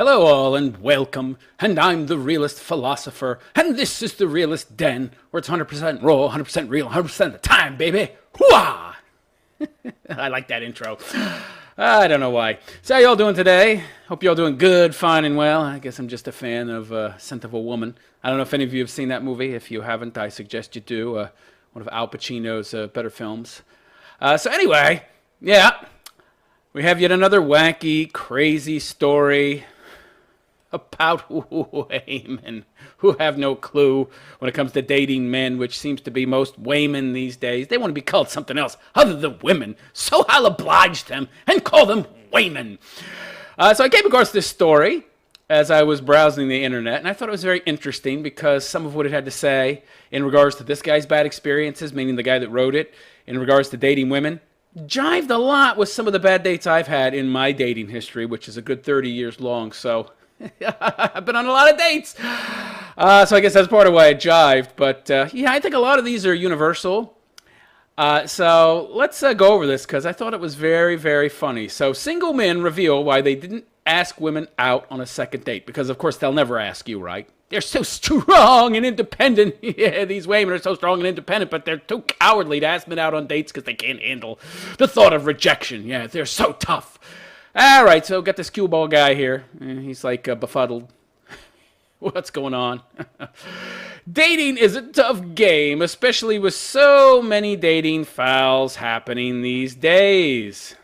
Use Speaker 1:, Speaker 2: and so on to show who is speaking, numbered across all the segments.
Speaker 1: Hello all and welcome, and I'm the realist philosopher, and this is the realist den, where it's 100% raw, 100% real, 100% of the time, baby. Hooah! I like that intro. I don't know why. So how y'all doing today? Hope y'all doing good, fine, and well. I guess I'm just a fan of Scent of a Woman. I don't know if any of you have seen that movie. If you haven't, I suggest you do. One of Al Pacino's better films. So anyway, yeah, we have yet another wacky, crazy story about women who have no clue when it comes to dating men, which seems to be most women these days. They want to be called something else other than women, so I'll oblige them and call them women. So I came across this story as I was browsing the internet, and I thought it was very interesting because some of what it had to say in regards to this guy's bad experiences, meaning the guy that wrote it, in regards to dating women, jived a lot with some of the bad dates I've had in my dating history, which is a good 30 years long, so I've been on a lot of dates. So I guess that's part of why it jived. But yeah, I think a lot of these are universal. So let's go over this because I thought it was very, very funny. So single men reveal why they didn't ask women out on a second date. Because, of course, they'll never ask you, right? They're so strong and independent. Yeah, these women are so strong and independent, but they're too cowardly to ask men out on dates because they can't handle the thought of rejection. Yeah, they're so tough. All right, so got this cue ball guy here. He's like befuddled. What's going on? Dating is a tough game, especially with so many dating fouls happening these days.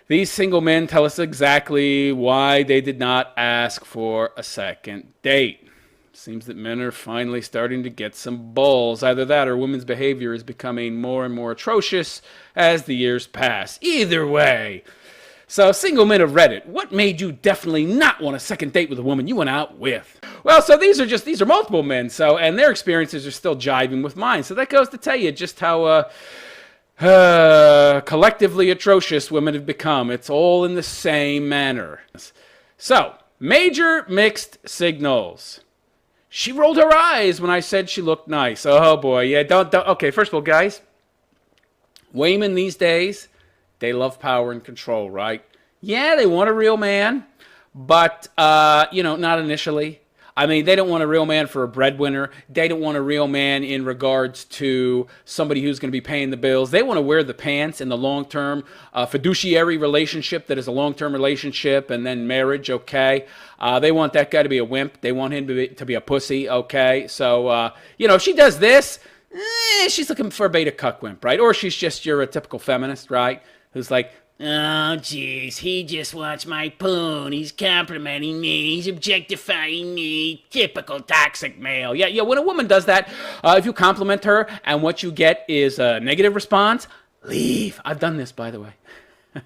Speaker 1: These single men tell us exactly why they did not ask for a second date. Seems that men are finally starting to get some balls. Either that or women's behavior is becoming more and more atrocious as the years pass. Either way. So, single men of Reddit, what made you definitely not want a second date with a woman you went out with? Well, so these are multiple men, and their experiences are still jiving with mine. So that goes to tell you just how collectively atrocious women have become. It's all in the same manner. So, major mixed signals. She rolled her eyes when I said she looked nice. Oh boy, yeah, don't. Okay, first of all, guys, women these days, they love power and control, right? Yeah, they want a real man, but, not initially. I mean, they don't want a real man for a breadwinner. They don't want a real man in regards to somebody who's going to be paying the bills. They want to wear the pants in the long-term fiduciary relationship that is a long-term relationship and then marriage, okay? They want that guy to be a wimp. They want him to be a pussy, okay? So, if she does this, she's looking for a beta cuck wimp, right? Or she's just your typical feminist, right? Who's like, oh, jeez, he just wants my poon. He's complimenting me. He's objectifying me. Typical toxic male. Yeah, when a woman does that, if you compliment her and what you get is a negative response, leave. I've done this, by the way.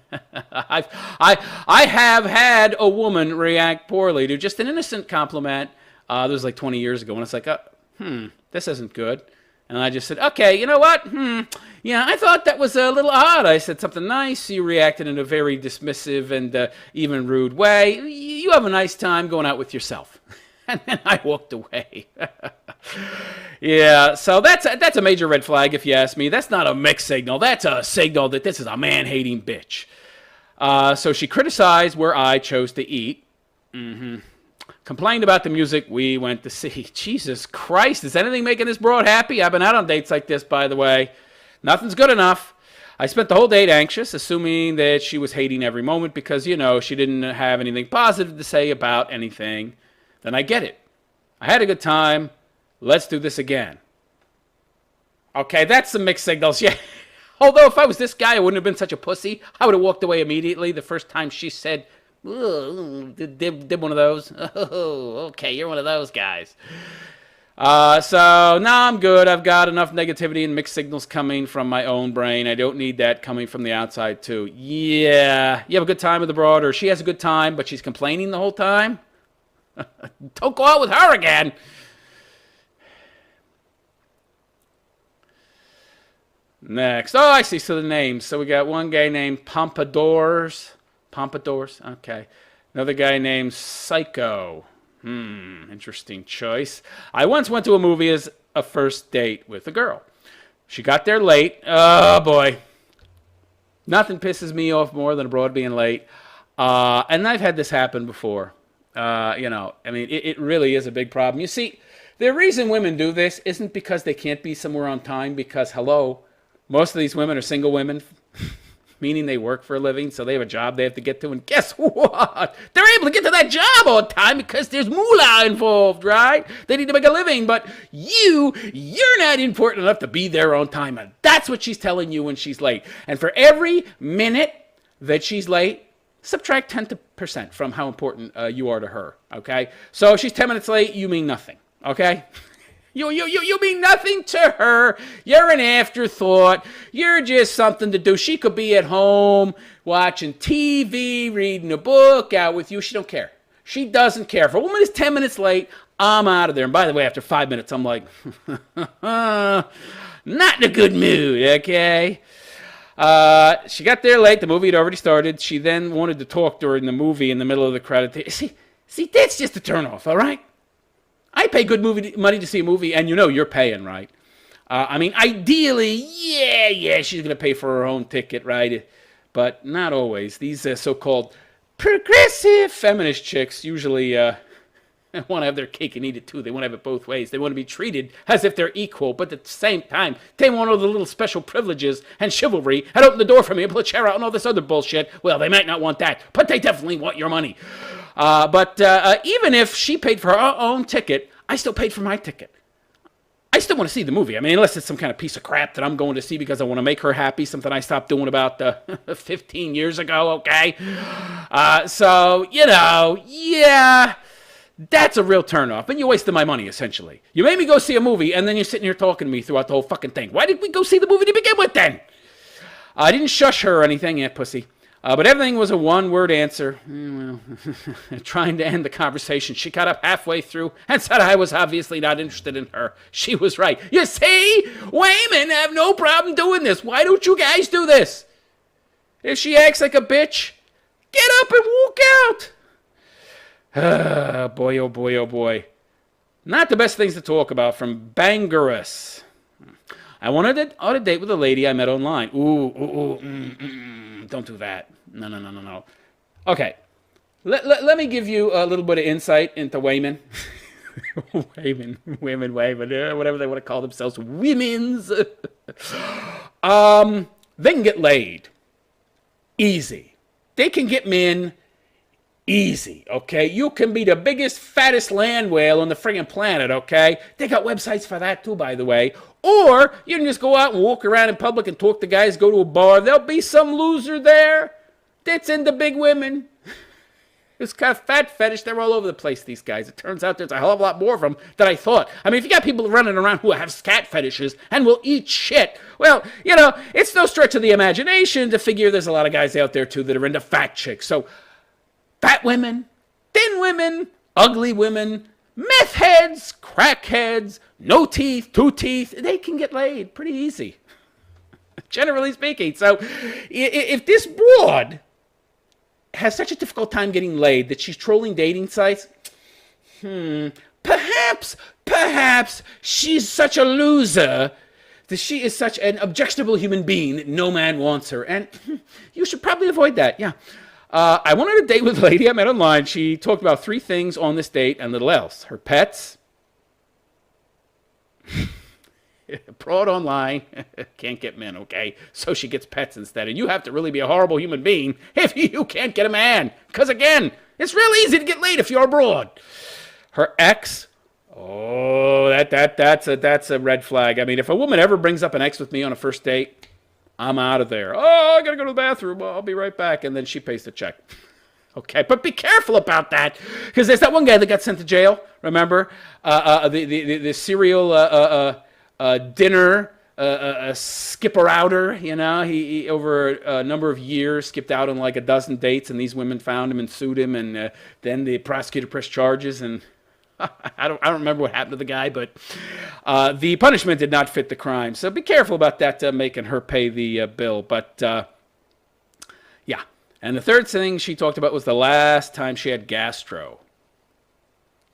Speaker 1: I have had a woman react poorly to just an innocent compliment. This was like 20 years ago, and it's like, this isn't good. And I just said, okay, you know what? Yeah, I thought that was a little odd. I said something nice. You reacted in a very dismissive and even rude way. You have a nice time going out with yourself. And then I walked away. Yeah, so that's a major red flag if you ask me. That's not a mixed signal. That's a signal that this is a man-hating bitch. So she criticized where I chose to eat. Complained about the music we went to see. Jesus Christ, is anything making this broad happy? I've been out on dates like this, by the way. Nothing's good enough. I spent the whole date anxious, assuming that she was hating every moment because, she didn't have anything positive to say about anything. Then I get it. I had a good time. Let's do this again. Okay, that's some mixed signals, yeah. Although if I was this guy, I wouldn't have been such a pussy. I would have walked away immediately the first time she said, ooh, did one of those. Oh, okay, you're one of those guys. So now I'm good. I've got enough negativity and mixed signals coming from my own brain. I don't need that coming from the outside too. Yeah, you have a good time with the broad, or she has a good time, but she's complaining the whole time. Don't go out with her again. Next. Oh, I see. So the names. So we got one guy named Pompadours. Okay. Another guy named Psycho. Interesting choice. I once went to a movie as a first date with a girl. She got there late. Oh, boy. Nothing pisses me off more than a broad being late. And I've had this happen before. I mean, it really is a big problem. You see, the reason women do this isn't because they can't be somewhere on time, because, hello, most of these women are single women, meaning they work for a living, so they have a job they have to get to. And guess what? They're able to get to that job on time because there's moolah involved, right? They need to make a living, but you're not important enough to be there on time. And that's what she's telling you when she's late. And for every minute that she's late, subtract 10% from how important you are to her, okay? So if she's 10 minutes late, you mean nothing, okay? You mean nothing to her. You're an afterthought. You're just something to do. She could be at home watching TV, reading a book, out with you. She don't care. She doesn't care. If a woman is 10 minutes late, I'm out of there. And by the way, after 5 minutes, I'm like, not in a good mood, okay? She got there late. The movie had already started. She then wanted to talk during the movie in the middle of the credit. See, that's just a turnoff, all right? I pay good money to see a movie, and you know you're paying, right? I mean, ideally, yeah, she's going to pay for her own ticket, right? But not always. These so-called progressive feminist chicks usually want to have their cake and eat it too. They want to have it both ways. They want to be treated as if they're equal, but at the same time, they want all the little special privileges and chivalry and open the door for me and pull a chair out and all this other bullshit. Well, they might not want that, but they definitely want your money. But even if she paid for her own ticket, I still paid for my ticket. I still want to see the movie. I mean, unless it's some kind of piece of crap that I'm going to see because I want to make her happy, something I stopped doing about 15 years ago, okay? So, yeah, that's a real turnoff. And you wasted my money, essentially. You made me go see a movie, and then you're sitting here talking to me throughout the whole fucking thing. Why did we go see the movie to begin with, then? I didn't shush her or anything, yeah, pussy. But everything was a one-word answer. Well, trying to end the conversation, she got up halfway through and said I was obviously not interested in her. She was right. You see? Women have no problem doing this. Why don't you guys do this? If she acts like a bitch, get up and walk out. Boy, oh boy, oh boy. Not the best things to talk about from Bangarus. I wanted on a date with a lady I met online. Don't do that. No. Okay. Let me give you a little bit of insight into women. women, whatever they want to call themselves. Women's. They can get laid. Easy. They can get men easy, okay? You can be the biggest, fattest land whale on the friggin' planet, okay? They got websites for that too, by the way. Or you can just go out and walk around in public and talk to guys, go to a bar. There'll be some loser there that's into big women. This kind of fat fetish, they're all over the place, these guys. It turns out there's a hell of a lot more of them than I thought. I mean, if you got people running around who have cat fetishes and will eat shit, well, it's no stretch of the imagination to figure there's a lot of guys out there, too, that are into fat chicks. So, fat women, thin women, ugly women, meth heads, crackheads, no teeth, two teeth, they can get laid pretty easy, generally speaking. So if this broad has such a difficult time getting laid that she's trolling dating sites, perhaps she's such a loser that she is such an objectionable human being that no man wants her. And you should probably avoid that, yeah. I went on a date with a lady I met online. She talked about 3 things on this date and little else. Her pets. Broad online. Can't get men, okay? So she gets pets instead. And you have to really be a horrible human being if you can't get a man. Because again, it's real easy to get laid if you're abroad. Her ex. Oh, that's a red flag. I mean, if a woman ever brings up an ex with me on a first date, I'm out of there. Oh, I got to go to the bathroom. I'll be right back. And then she pays the check. Okay, but be careful about that. Because there's that one guy that got sent to jail. Remember? The serial dinner skipper-outer. He over a number of years skipped out on like a dozen dates. And these women found him and sued him. And then the prosecutor pressed charges. And I don't remember what happened to the guy, but the punishment did not fit the crime. So be careful about that, making her pay the bill. But yeah. And the third thing she talked about was the last time she had gastro.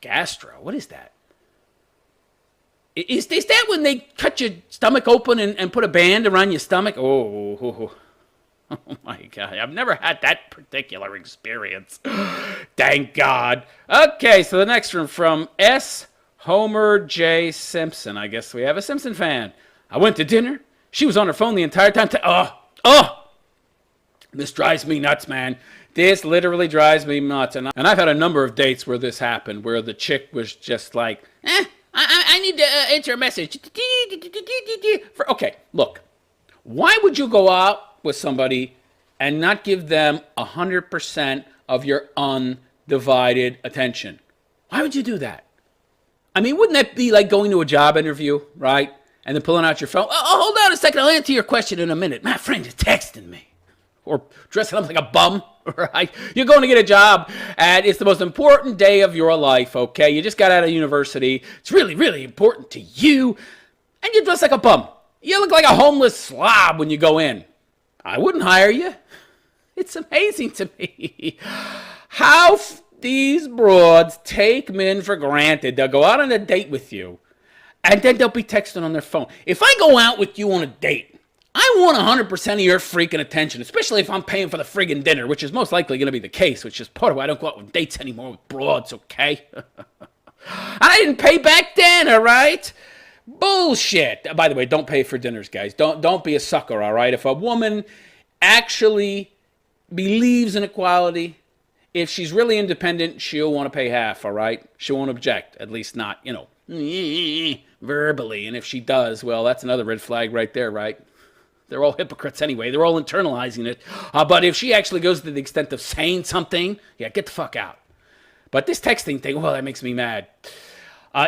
Speaker 1: Gastro? What is that? Is that when they cut your stomach open and put a band around your stomach? Oh, Oh my God, I've never had that particular experience. Thank God. Okay, so the next one from S. Homer J. Simpson. I guess we have a Simpson fan. I went to dinner. She was on her phone the entire time. This drives me nuts, man. This literally drives me nuts. And I've had a number of dates where this happened, where the chick was just like, I need to enter a message. Okay, look. Why would you go out with somebody and not give them 100% of your undivided attention? Why would you do that? I mean, wouldn't that be like going to a job interview, right? And then pulling out your phone. Oh, hold on a second. I'll answer your question in a minute. My friend is texting me. Or dressing up like a bum, right? You're going to get a job, and it's the most important day of your life, okay? You just got out of university. It's really, really important to you, and you dress like a bum. You look like a homeless slob when you go in. I wouldn't hire you. It's amazing to me how these broads take men for granted. They'll go out on a date with you, and then they'll be texting on their phone. If I go out with you on a date, I want 100% of your freaking attention, especially if I'm paying for the friggin' dinner, which is most likely going to be the case, which is part of why I don't go out with dates anymore with broads, okay? I didn't pay back then, all right? Bullshit. By the way, don't pay for dinners, guys. Don't be a sucker, all right? If a woman actually believes in equality, if she's really independent, she'll want to pay half, all right? She won't object, at least not, verbally. And if she does, well, that's another red flag right there, right? They're all hypocrites anyway. They're all internalizing it. But if she actually goes to the extent of saying something, yeah, get the fuck out. But this texting thing, well, that makes me mad.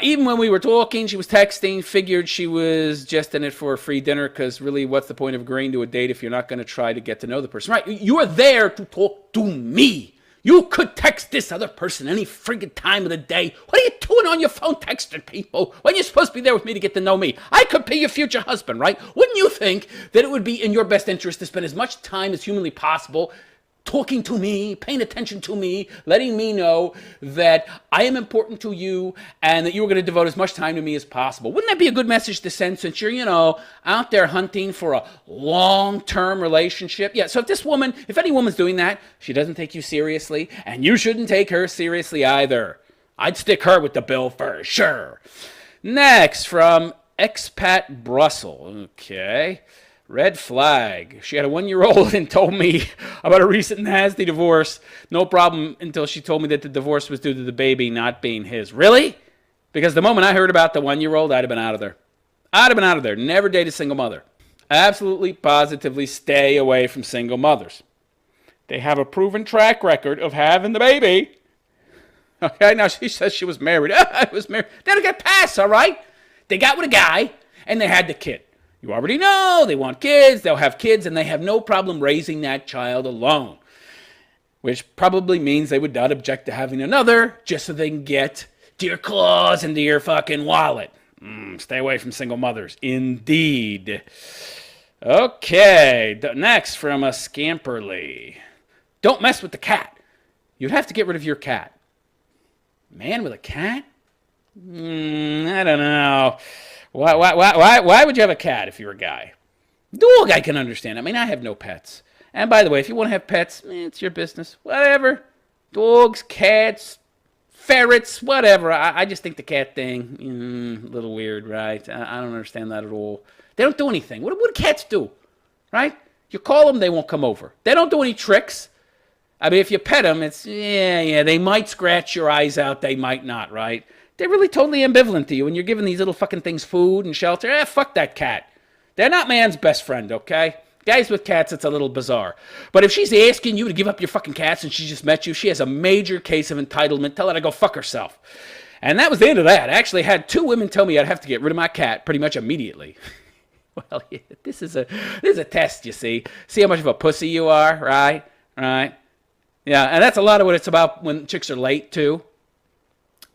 Speaker 1: Even when we were talking, she was texting, figured she was just in it for a free dinner, because really, what's the point of agreeing to a date if you're not going to try to get to know the person? Right, you're there to talk to me. You could text this other person any friggin' time of the day. What are you doing on your phone texting people when you're supposed to be there with me to get to know me? I could be your future husband, right? Wouldn't you think that it would be in your best interest to spend as much time as humanly possible talking to me, paying attention to me, letting me know that I am important to you and that you were going to devote as much time to me as possible? Wouldn't that be a good message to send since you're, out there hunting for a long-term relationship? Yeah, so if any woman's doing that, she doesn't take you seriously, and you shouldn't take her seriously either. I'd stick her with the bill for sure. Next, from Expat Brussels. Okay. Red flag. She had a 1-year-old and told me about a recent nasty divorce. No problem until she told me that the divorce was due to the baby not being his. Really? Because the moment I heard about the 1-year-old, I'd have been out of there. Never date a single mother. Absolutely, positively stay away from single mothers. They have a proven track record of having the baby. Okay, now she says she was married. I was married. They don't get passed, all right? They got with a guy, and they had the kid. You already know they want kids, they'll have kids, and they have no problem raising that child alone. Which probably means they would not object to having another, just so they can get to your claws into your fucking wallet. Stay away from single mothers. Indeed. Okay, next from a Scamperly. Don't mess with the cat. You'd have to get rid of your cat. Man with a cat? I don't know. Why would you have a cat if you're a guy? Dog, I can understand. I mean, I have no pets. And by the way, if you want to have pets, it's your business. Whatever. Dogs, cats, ferrets, whatever. I just think the cat thing, a little weird, right? I don't understand that at all. They don't do anything. What do cats do, right? You call them, they won't come over. They don't do any tricks. I mean, if you pet them, it's, they might scratch your eyes out, they might not, right? They're really totally ambivalent to you, and you're giving these little fucking things food and shelter. Fuck that cat. They're not man's best friend, okay? Guys with cats, it's a little bizarre. But if she's asking you to give up your fucking cats and she just met you, she has a major case of entitlement. Tell her to go fuck herself. And that was the end of that. I actually had 2 women tell me I'd have to get rid of my cat pretty much immediately. Well, yeah, this is a test, you see. See how much of a pussy you are, right? Right? Yeah, and that's a lot of what it's about when chicks are late, too.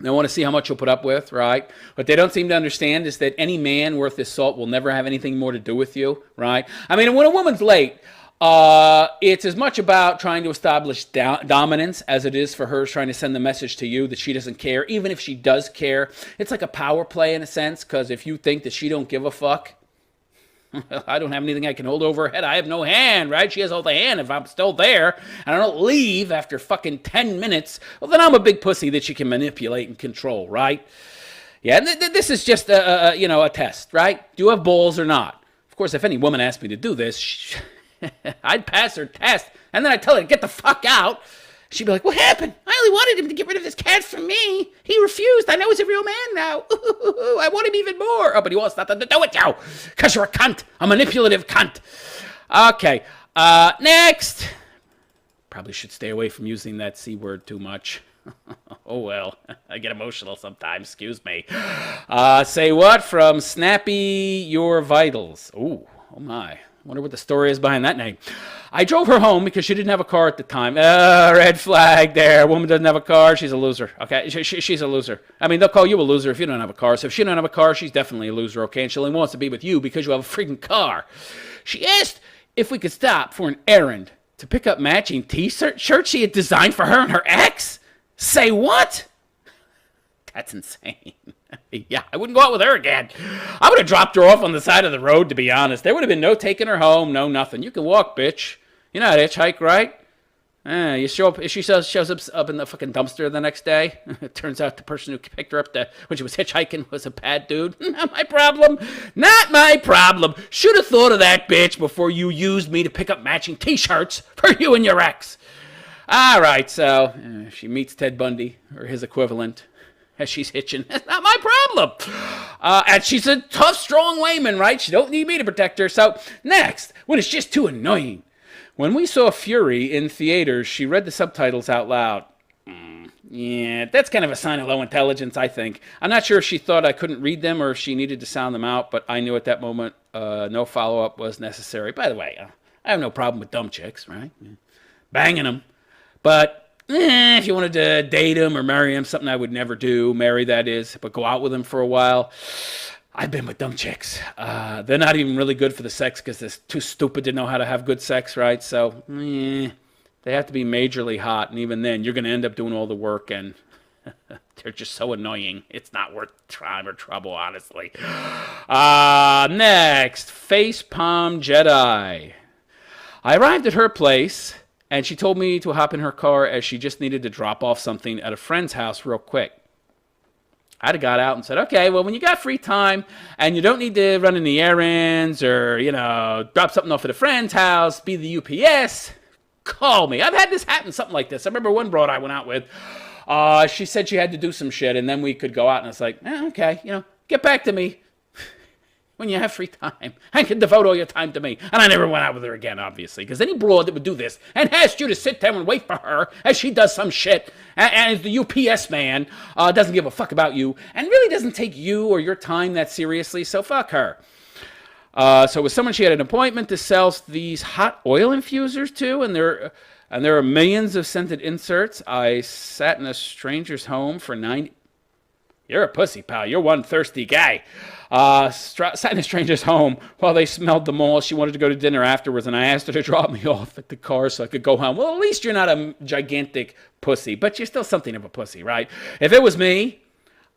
Speaker 1: They want to see how much you'll put up with, right? What they don't seem to understand is that any man worth his salt will never have anything more to do with you, right? I mean, when a woman's late, it's as much about trying to establish dominance as it is for her trying to send the message to you that she doesn't care. Even if she does care, it's like a power play in a sense, because if you think that she don't give a fuck, I don't have anything I can hold over her head. I have no hand, right? She has all the hand if I'm still there, and I don't leave after fucking 10 minutes. Well, then I'm a big pussy that she can manipulate and control, right? Yeah, this is just a test, right? Do you have balls or not? Of course, if any woman asked me to do this, I'd pass her test, and then I'd tell her to get the fuck out. She'd be like, what happened? I only wanted him to get rid of his cat from me. He refused. I know he's a real man now. I want him even more. Oh, but he wants nothing to do with you. Because you're a cunt. A manipulative cunt. Okay. Next. Probably should stay away from using that C word too much. Oh, well. I get emotional sometimes. Excuse me. Say what from Snappy Your Vitals. Ooh, oh my. Wonder what the story is behind that name. I drove her home because she didn't have a car at the time. Red flag there. Woman doesn't have a car. She's a loser. Okay, she's a loser. I mean, they'll call you a loser if you don't have a car. So if she don't have a car, she's definitely a loser, okay? And she only wants to be with you because you have a freaking car. She asked if we could stop for an errand to pick up matching t-shirts she had designed for her and her ex. Say what? That's insane. Yeah, I wouldn't go out with her again. I would have dropped her off on the side of the road, to be honest. There would have been no taking her home, no nothing. You can walk, bitch. You're not hitchhike, right? You show up. She shows up in the fucking dumpster the next day. It turns out the person who picked her up when she was hitchhiking was a bad dude. Not my problem. Not my problem. Should have thought of that, bitch, before you used me to pick up matching t-shirts for you and your ex. All right, so she meets Ted Bundy, or his equivalent, as she's hitching. That's not my problem. And she's a tough, strong layman, right? She don't need me to protect her. So next, when it's just too annoying. When we saw Fury in theaters, she read the subtitles out loud. Yeah, that's kind of a sign of low intelligence, I think. I'm not sure if she thought I couldn't read them or if she needed to sound them out, but I knew at that moment no follow-up was necessary. By the way, I have no problem with dumb chicks, right? Banging them. But if you wanted to date him or marry him, something I would never do, marry that is, but go out with him for a while. I've been with dumb chicks. They're not even really good for the sex because they're too stupid to know how to have good sex, right? So, they have to be majorly hot, and even then, you're going to end up doing all the work, and they're just so annoying. It's not worth time or trouble, honestly. Next, Facepalm Jedi. I arrived at her place, and she told me to hop in her car as she just needed to drop off something at a friend's house real quick. I'd have got out and said, okay, well, when you got free time and you don't need to run any errands or, drop something off at a friend's house, be the UPS, call me. I've had this happen, something like this. I remember one broad I went out with. She said she had to do some shit, and then we could go out, and it's like, okay, get back to me when you have free time and can devote all your time to me. And I never went out with her again, obviously, because any broad that would do this and asked you to sit down and wait for her as she does some shit, and the UPS man doesn't give a fuck about you and really doesn't take you or your time that seriously, so fuck her. So with someone she had an appointment to sell these hot oil infusers to, and there are millions of scented inserts. I sat in a stranger's home for 90... You're a pussy, pal. You're one thirsty guy. Sat in a stranger's home while they smelled them all. She wanted to go to dinner afterwards, and I asked her to drop me off at the car so I could go home. Well, at least you're not a gigantic pussy, but you're still something of a pussy, right? If it was me,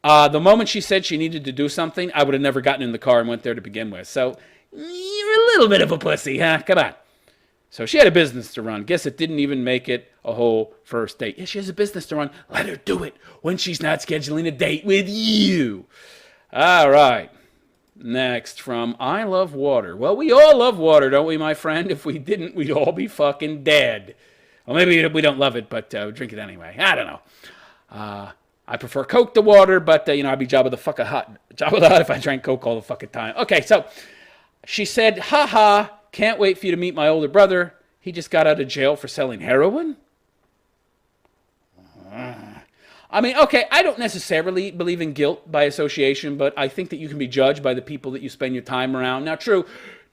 Speaker 1: the moment she said she needed to do something, I would have never gotten in the car and went there to begin with. So you're a little bit of a pussy, huh? Come on. So she had a business to run. Guess it didn't even make it a whole first date. Yeah, she has a business to run. Let her do it when she's not scheduling a date with you. All right. Next from I Love Water. Well, we all love water, don't we, my friend? If we didn't, we'd all be fucking dead. Well, maybe we don't love it, but drink it anyway. I don't know. I prefer Coke to water, but, I'd be Jabba the Hutt if I drank Coke all the fucking time. Okay, so she said, haha, can't wait for you to meet my older brother. He just got out of jail for selling heroin? I mean, okay, I don't necessarily believe in guilt by association, but I think that you can be judged by the people that you spend your time around. Now, true,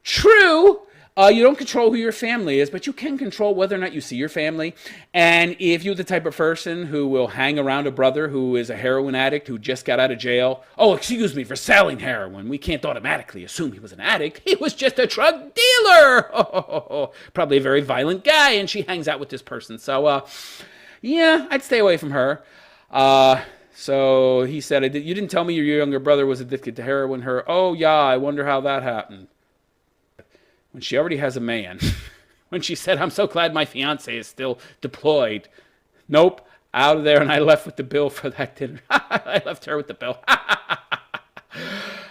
Speaker 1: you don't control who your family is, but you can control whether or not you see your family. And if you're the type of person who will hang around a brother who is a heroin addict who just got out of jail, for selling heroin. We can't automatically assume he was an addict. He was just a drug dealer. Probably a very violent guy, and she hangs out with this person. So, I'd stay away from her. So he said, you didn't tell me your younger brother was addicted to heroin. Oh, yeah, I wonder how that happened. when she already has a man. When she said, I'm so glad my fiance is still deployed. Nope, out of there, and I left with the bill for that dinner. I left her with the bill.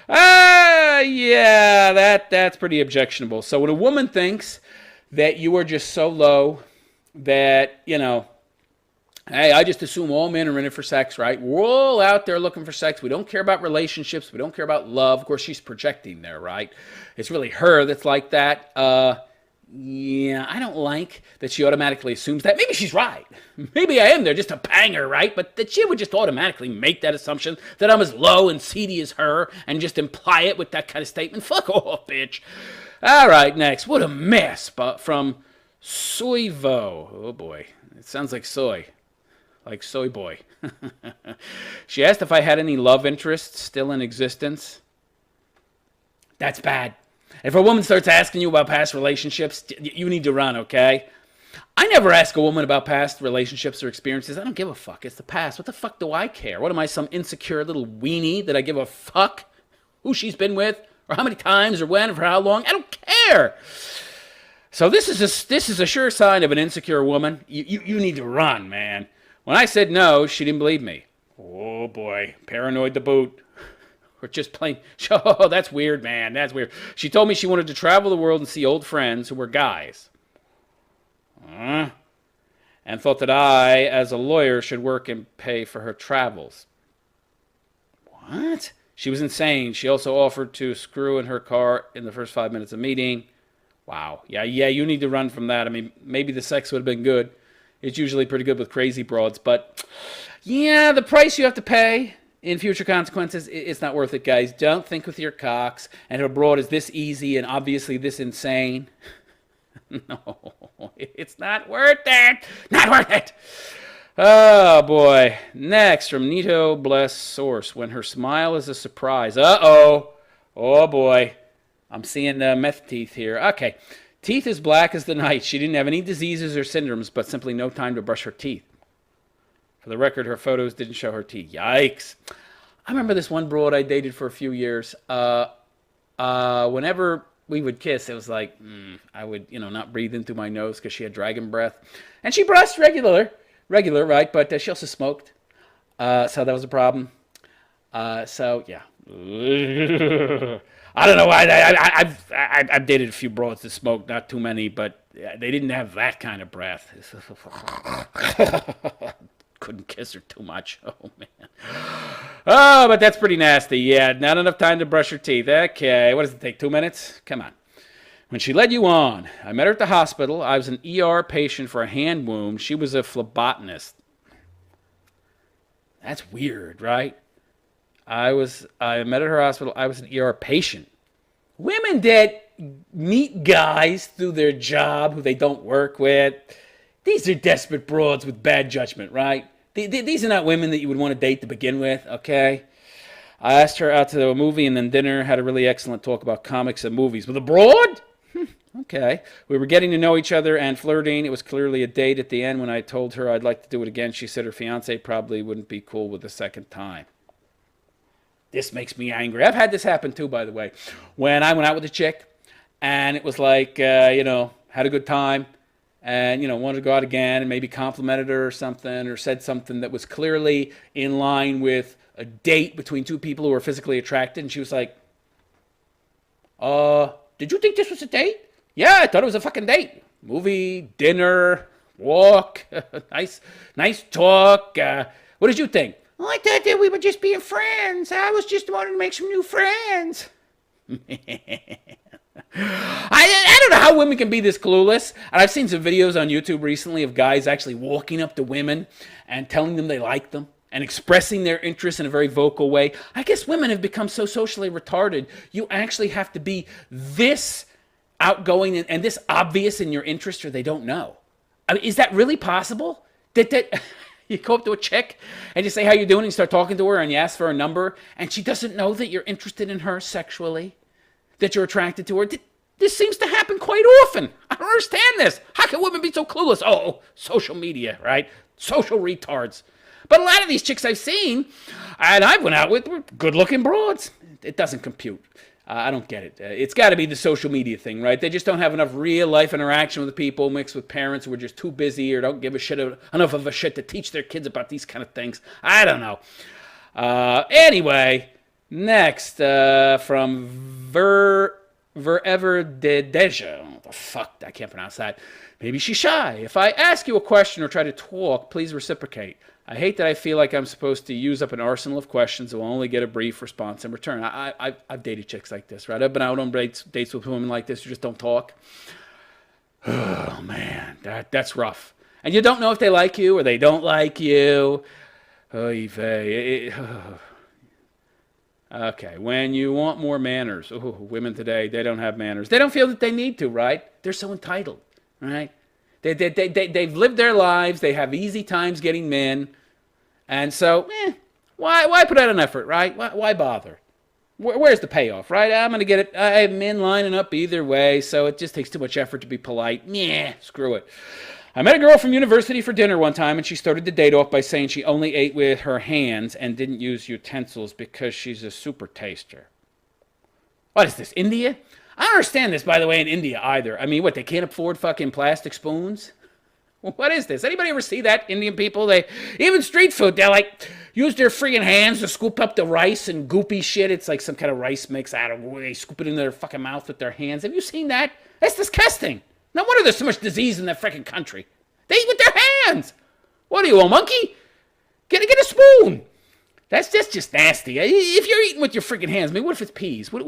Speaker 1: Yeah, that's pretty objectionable. So when a woman thinks that you are just so low that, hey, I just assume all men are in it for sex, right? We're all out there looking for sex. We don't care about relationships. We don't care about love. Of course, she's projecting there, right? It's really her that's like that. Yeah, I don't like that she automatically assumes that. Maybe she's right. Maybe I am there just to bang her, right? But that she would just automatically make that assumption that I'm as low and seedy as her and just imply it with that kind of statement. Fuck off, bitch. All right, next. What a mess. But from Soyvo. Oh, boy. It sounds like soy. Like soy boy. She asked if I had any love interests still in existence. That's bad. If a woman starts asking you about past relationships, you need to run, okay? I never ask a woman about past relationships or experiences. I don't give a fuck. It's the past. What the fuck do I care? What am I, some insecure little weenie that I give a fuck who she's been with or how many times or when or for how long? I don't care. So this is a sure sign of an insecure woman. You need to run, man. When I said no, she didn't believe me. Oh, boy. Paranoid to boot. Or just plain, oh, that's weird, man. That's weird. She told me she wanted to travel the world and see old friends who were guys. And thought that I, as a lawyer, should work and pay for her travels. What? She was insane. She also offered to screw in her car in the first 5 minutes of meeting. Wow. Yeah, you need to run from that. I mean, maybe the sex would have been good. It's usually pretty good with crazy broads. But, yeah, the price you have to pay in future consequences, it's not worth it, guys. Don't think with your cocks. And if a broad is this easy and obviously this insane, no, it's not worth it. Not worth it. Oh, boy. Next, from Nito Bless Source. When her smile is a surprise. Uh-oh. Oh, boy. I'm seeing meth teeth here. Okay. Teeth as black as the night. She didn't have any diseases or syndromes, but simply no time to brush her teeth. For the record, her photos didn't show her teeth. Yikes. I remember this one broad I dated for a few years. Whenever we would kiss, it was like, I would, not breathe in through my nose because she had dragon breath. And she brushed regular, right? But she also smoked. So that was a problem. So, yeah. I don't know why. I've dated a few broads that smoked, not too many, but they didn't have that kind of breath. Couldn't kiss her too much. Oh, man. Oh, but that's pretty nasty. Yeah, not enough time to brush her teeth. Okay, what does it take, 2 minutes? Come on. When she led you on, I met her at the hospital. I was an ER patient for a hand wound. She was a phlebotomist. That's weird, right? I met at her hospital. I was an ER patient. Women that meet guys through their job who they don't work with, these are desperate broads with bad judgment, right? These are not women that you would want to date to begin with, okay? I asked her out to a movie and then dinner, had a really excellent talk about comics and movies. With a broad? Okay. We were getting to know each other and flirting. It was clearly a date. At the end, when I told her I'd like to do it again, she said her fiancé probably wouldn't be cool with the second time. This makes me angry. I've had this happen too, by the way. When I went out with a chick, and it was like, had a good time, and, wanted to go out again and maybe complimented her or something, or said something that was clearly in line with a date between two people who were physically attracted, and she was like, did you think this was a date? Yeah, I thought it was a fucking date. Movie, dinner, walk, nice talk. What did you think? Well, I thought that we were just being friends. I was just wanting to make some new friends. I don't know how women can be this clueless. And I've seen some videos on YouTube recently of guys actually walking up to women and telling them they like them and expressing their interest in a very vocal way. I guess women have become so socially retarded. You actually have to be this outgoing and this obvious in your interest or they don't know. I mean, is that really possible? That you go up to a chick and you say, how you doing? And you start talking to her and you ask for a number and she doesn't know that you're interested in her sexually, that you're attracted to her. This seems to happen quite often. I don't understand this. How can women be so clueless? Oh, social media, right? Social retards. But a lot of these chicks I've seen and I've went out with were good-looking broads. It doesn't compute. I don't get it. It's got to be the social media thing, right? They just don't have enough real life interaction with the people mixed with parents who are just too busy or don't give a shit enough of a shit to teach their kids about these kind of things. I don't know. Anyway, next from Verever de Deja. Oh, the fuck, I can't pronounce that. Maybe she's shy. If I ask you a question or try to talk, please reciprocate. I hate that I feel like I'm supposed to use up an arsenal of questions and will only get a brief response in return. I've dated chicks like this, right? I've been out on dates with women like this who just don't talk. Oh, man, that's rough. And you don't know if they like you or they don't like you. Oy vey. Okay, when you want more manners. Oh, women today, they don't have manners. They don't feel that they need to, right? They're so entitled, right? They've lived their lives. They have easy times getting men. And so, why put out an effort, right? Why bother? Where's the payoff, right? I'm going to get it. I have men lining up either way, so it just takes too much effort to be polite. Screw it. I met a girl from university for dinner one time, and she started the date off by saying she only ate with her hands and didn't use utensils because she's a super taster. What is this, India? I don't understand this, by the way, in India either. I mean, what, they can't afford fucking plastic spoons? What is this? Anybody ever see that? Indian people, even street food, they like use their freaking hands to scoop up the rice and goopy shit. It's like some kind of rice mix out of they scoop it in their fucking mouth with their hands. Have you seen that? That's disgusting. No wonder there's so much disease in that freaking country. They eat with their hands. What are you, a monkey? Get a spoon. That's just nasty. If you're eating with your freaking hands, I mean, what if it's peas? What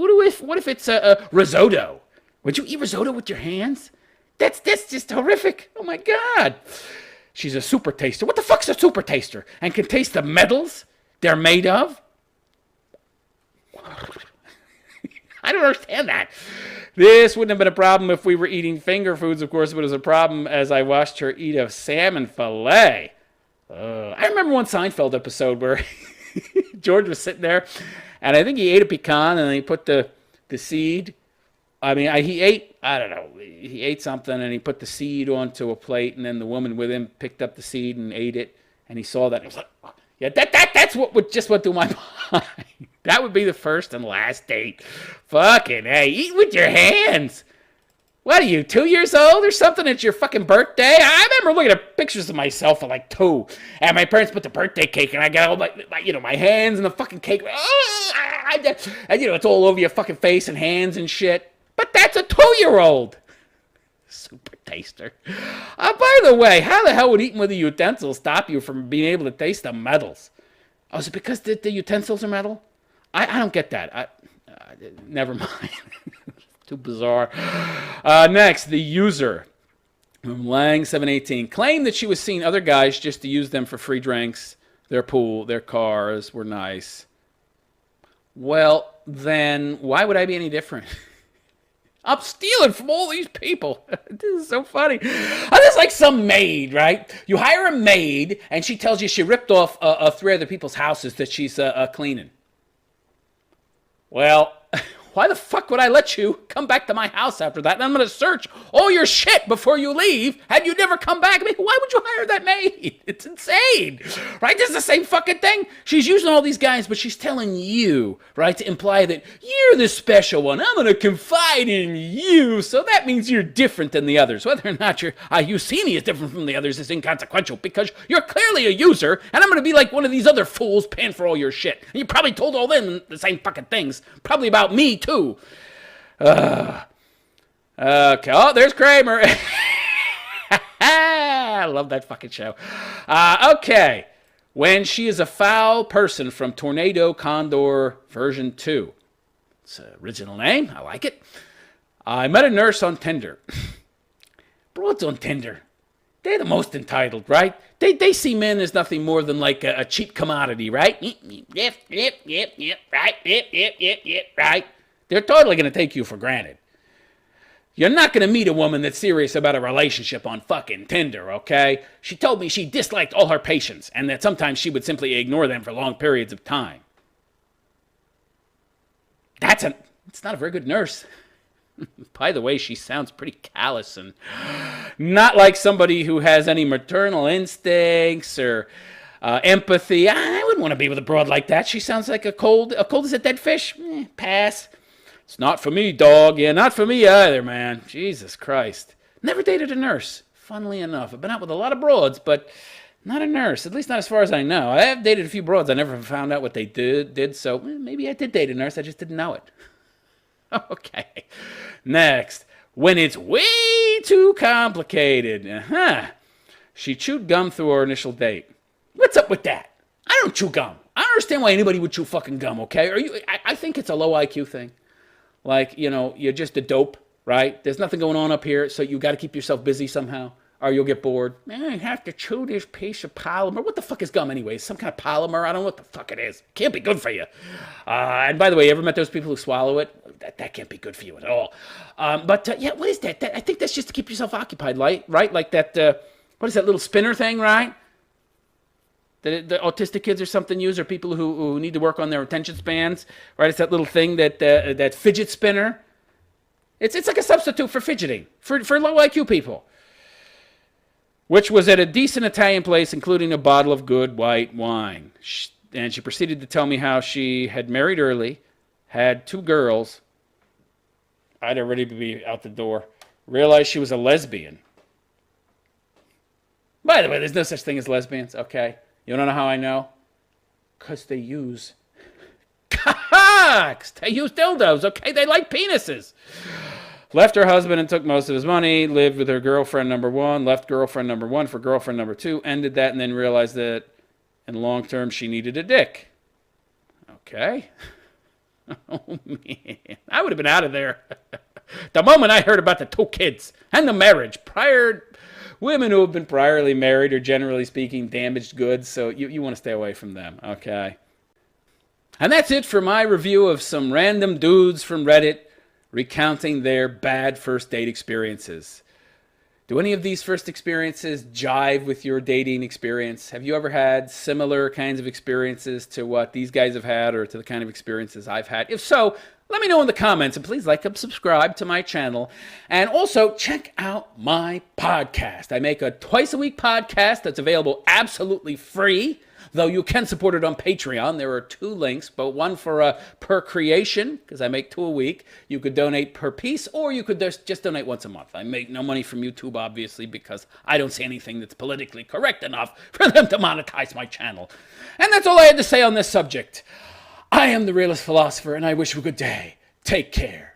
Speaker 1: if it's a risotto? Would you eat risotto with your hands? That's just horrific. Oh my God. She's a super taster. What the fuck's a super taster? And can taste the metals they're made of? I don't understand that. This wouldn't have been a problem if we were eating finger foods, of course, but it was a problem as I watched her eat a salmon fillet. I remember one Seinfeld episode where George was sitting there, and I think he ate a pecan, and he put the seed. I mean, he ate something, and he put the seed onto a plate, and then the woman with him picked up the seed and ate it, and he saw that, and he was like, oh, yeah, that's what just went through my mind. That would be the first and last date. Fucking hey, eat with your hands. What are you, 2 years old or something? It's your fucking birthday? I remember looking at pictures of myself at like 2, and my parents put the birthday cake, and I got all my hands and the fucking cake. And it's all over your fucking face and hands and shit. But that's a 2-year-old. Super taster. By the way, how the hell would eating with a utensil stop you from being able to taste the metals? Oh, is it because the utensils are metal? I don't get that. Never mind. Too bizarre. Next, the user from Lang718 claimed that she was seeing other guys just to use them for free drinks. Their pool, their cars were nice. Well, then why would I be any different? I'm stealing from all these people. This is so funny. This is like some maid, right? You hire a maid, and she tells you she ripped off 3 other people's houses that she's cleaning. Well, why the fuck would I let you come back to my house after that? And I'm going to search all your shit before you leave, and you never come back. I mean, why would you hire that maid? It's insane, right? This is the same fucking thing. She's using all these guys, but she's telling you, right, to imply that you're the special one. I'm going to confide in you, so that means you're different than the others. Whether or not you see me as different from the others is inconsequential, because you're clearly a user, and I'm going to be like one of these other fools paying for all your shit. And you probably told all them the same fucking things, probably about me, too. Okay. Oh, there's Kramer. I love that fucking show. Okay. When she is a foul person from Tornado Condor version 2. It's an original name. I like it. I met a nurse on Tinder. Broads on Tinder. They're the most entitled, right? They see men as nothing more than like a cheap commodity, right? Yep, right, yep, right. They're totally going to take you for granted. You're not going to meet a woman that's serious about a relationship on fucking Tinder, okay? She told me she disliked all her patients and that sometimes she would simply ignore them for long periods of time. It's not a very good nurse. By the way, she sounds pretty callous and not like somebody who has any maternal instincts or empathy. I wouldn't want to be with a broad like that. She sounds like a cold as a dead fish. Pass. It's not for me, dog. Yeah, not for me either, man. Jesus Christ. Never dated a nurse, funnily enough. I've been out with a lot of broads, but not a nurse, at least not as far as I know. I have dated a few broads. I never found out what they did, so maybe I did date a nurse. I just didn't know it. Okay. Next. When it's way too complicated. She chewed gum through our initial date. What's up with that? I don't chew gum. I don't understand why anybody would chew fucking gum, okay? I think it's a low IQ thing. Like, you're just a dope, right? There's nothing going on up here, so you got to keep yourself busy somehow, or you'll get bored. Man, I have to chew this piece of polymer. What the fuck is gum anyways? Some kind of polymer? I don't know what the fuck it is. Can't be good for you. And by the way, you ever met those people who swallow it? That can't be good for you at all. Yeah, what is that? I think that's just to keep yourself occupied, right? Like that, what is that little spinner thing, right? The autistic kids or something use, or people who need to work on their attention spans, right? It's that little thing that fidget spinner. It's like a substitute for fidgeting for low IQ people. Which was at a decent Italian place, including a bottle of good white wine. And she proceeded to tell me how she had married early, had 2 girls. I'd already be out the door. Realized she was a lesbian. By the way, there's no such thing as lesbians, okay? You don't know how I know? Because they use cocks. They use dildos, okay? They like penises. Left her husband and took most of his money. Lived with her girlfriend number 1. Left girlfriend number 1 for girlfriend number 2. Ended that and then realized that in the long term she needed a dick. Okay. Oh, man. I would have been out of there. The moment I heard about the 2 kids and the marriage. Women who have been priorly married are, generally speaking, damaged goods, so you want to stay away from them, okay? And that's it for my review of some random dudes from Reddit recounting their bad first date experiences. Do any of these first experiences jive with your dating experience? Have you ever had similar kinds of experiences to what these guys have had, or to the kind of experiences I've had? If so, let me know in the comments, and please like and subscribe to my channel. And also, check out my podcast. I make a twice-a-week podcast that's available absolutely free, though you can support it on Patreon. There are 2 links, but one for per creation, because I make 2 a week. You could donate per piece, or you could just donate once a month. I make no money from YouTube, obviously, because I don't say anything that's politically correct enough for them to monetize my channel. And that's all I had to say on this subject. I am the Realist Philosopher, and I wish you a good day. Take care.